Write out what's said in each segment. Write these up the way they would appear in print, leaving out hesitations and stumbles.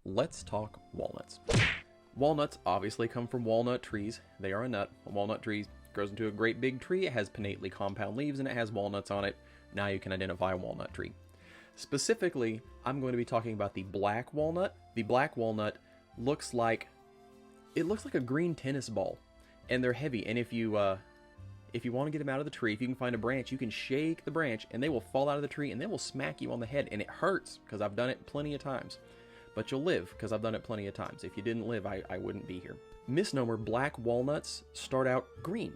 let's talk walnuts. Walnuts obviously come from walnut trees. They are a nut. A walnut tree grows into a great big tree. It has pinnately compound leaves and it has walnuts on it. Now you can identify a walnut tree. Specifically, I'm going to be talking about the black walnut. The black walnut looks like a green tennis ball, and they're heavy. And if you want to get them out of the tree, if you can find a branch, you can shake the branch and they will fall out of the tree and they will smack you on the head, and it hurts because I've done it plenty of times. But you'll live because I've done it plenty of times. If you didn't live, I wouldn't be here. Misnomer, black walnuts start out green,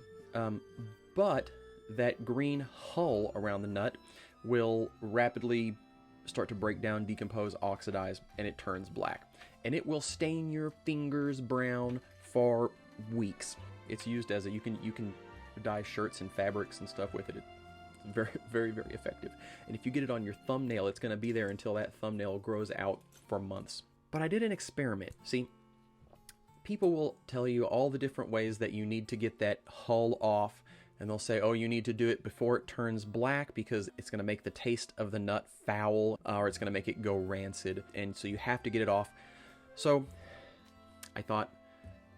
but that green hull around the nut will rapidly start to break down, decompose, oxidize, and it turns black. And it will stain your fingers brown for weeks. It's used as you can dye shirts and fabrics and stuff with it. It's very, very, very effective. And if you get it on your thumbnail, it's going to be there until that thumbnail grows out for months. But I did an experiment. See, people will tell you all the different ways that you need to get that hull off, and they'll say, oh, you need to do it before it turns black because it's going to make the taste of the nut foul, or it's going to make it go rancid, and so you have to get it off. So I thought,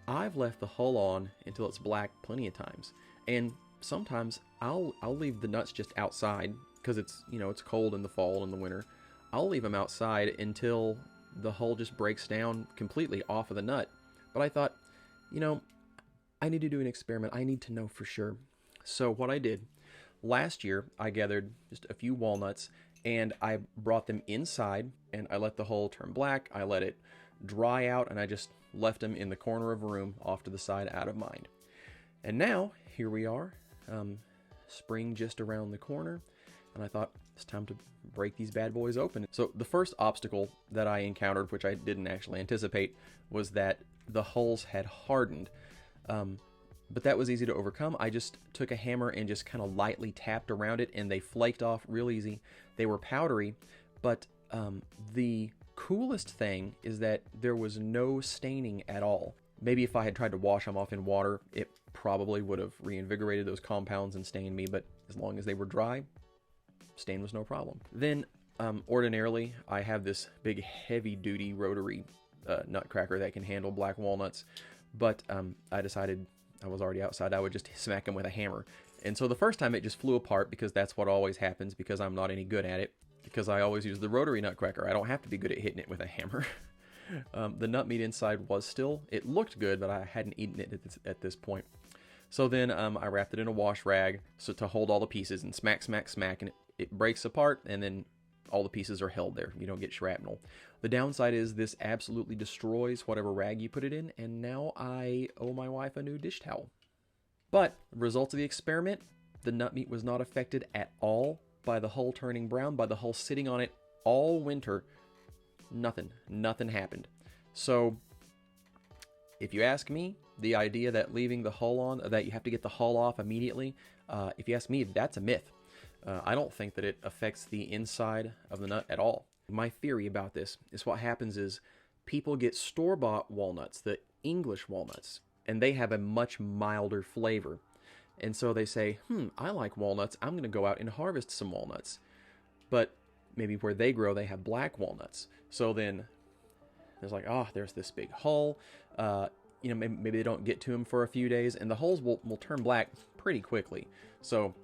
I've left the hull on until it's black plenty of times, and sometimes I'll leave the nuts just outside because it's cold in the fall and the winter. I'll leave them outside until the hull just breaks down completely off of the nut. But I thought, I need to do an experiment. I need to know for sure. So what I did, last year I gathered just a few walnuts and I brought them inside and I let the hull turn black. I let it dry out and I just left them in the corner of a room off to the side, out of mind. And now here we are, spring just around the corner, and I thought it's time to break these bad boys open. So the first obstacle that I encountered, which I didn't actually anticipate, was that the hulls had hardened. But that was easy to overcome. I just took a hammer and just kind of lightly tapped around it and they flaked off real easy. They were powdery, but the coolest thing is that there was no staining at all. Maybe if I had tried to wash them off in water, it probably would have reinvigorated those compounds and stained me, but as long as they were dry, stain was no problem. Then, ordinarily, I have this big heavy-duty rotary nutcracker that can handle black walnuts, but I decided I was already outside, I would just smack them with a hammer. And so the first time it just flew apart because that's what always happens because I'm not any good at it, because I always use the rotary nutcracker. I don't have to be good at hitting it with a hammer. The nut meat inside was still, it looked good, but I hadn't eaten it at this point. So then I wrapped it in a wash rag to hold all the pieces and smack, smack, smack, and it breaks apart and then all the pieces are held there. You don't get shrapnel. The downside is this absolutely destroys whatever rag you put it in, and now I owe my wife a new dish towel. But the results of the experiment, the nut meat was not affected at all by the hull turning brown, by the hull sitting on it all winter. Nothing happened. So if you ask me, the idea that leaving the hull on, that you have to get the hull off immediately, if you ask me, that's a myth. I don't think that it affects the inside of the nut at all. My theory about this is what happens is people get store-bought walnuts, the English walnuts, and they have a much milder flavor. And so they say, I like walnuts, I'm going to go out and harvest some walnuts. But maybe where they grow, they have black walnuts. So then there's like, there's this big hull. Maybe they don't get to them for a few days, and the hulls will turn black pretty quickly. So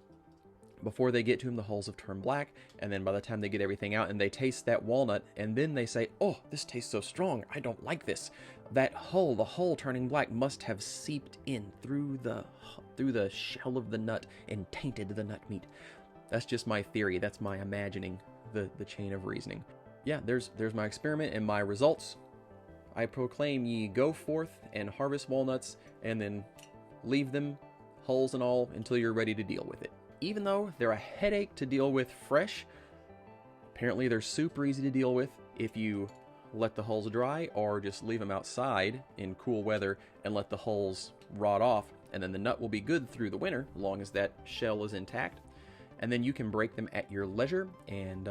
before they get to them, the hulls have turned black, and then by the time they get everything out and they taste that walnut, and then they say, oh, this tastes so strong, I don't like this. That hull, the hull turning black, must have seeped in through the shell of the nut and tainted the nut meat. That's just my theory. That's my imagining the chain of reasoning. Yeah, there's my experiment and my results. I proclaim ye go forth and harvest walnuts, and then leave them, hulls and all, until you're ready to deal with it. Even though they're a headache to deal with fresh, apparently they're super easy to deal with if you let the hulls dry or just leave them outside in cool weather and let the hulls rot off, and then the nut will be good through the winter as long as that shell is intact. And then you can break them at your leisure, and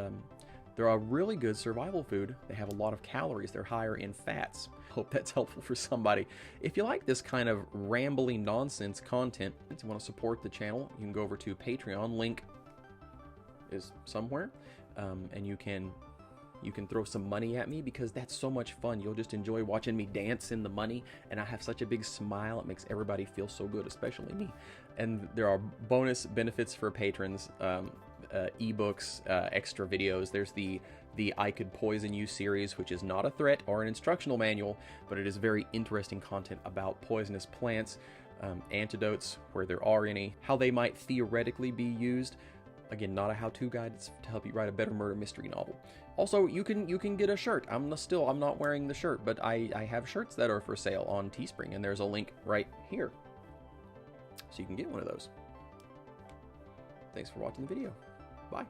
they're a really good survival food. They have a lot of calories. They're higher in fats. Hope that's helpful for somebody. If you like this kind of rambly nonsense content, if you want to support the channel, you can go over to Patreon. Link is somewhere, and you can You can throw some money at me because that's so much fun. You'll just enjoy watching me dance in the money, and I have such a big smile. It makes everybody feel so good, especially me. And there are bonus benefits for patrons, ebooks, extra videos. There's the I Could Poison You series, which is not a threat or an instructional manual, but it is very interesting content about poisonous plants, antidotes where there are any, how they might theoretically be used. Again, not a how-to guide. It's to help you write a better murder mystery novel. Also, you can get a shirt. I'm not wearing the shirt, but I have shirts that are for sale on Teespring, and there's a link right here, so you can get one of those. Thanks for watching the video. Bye.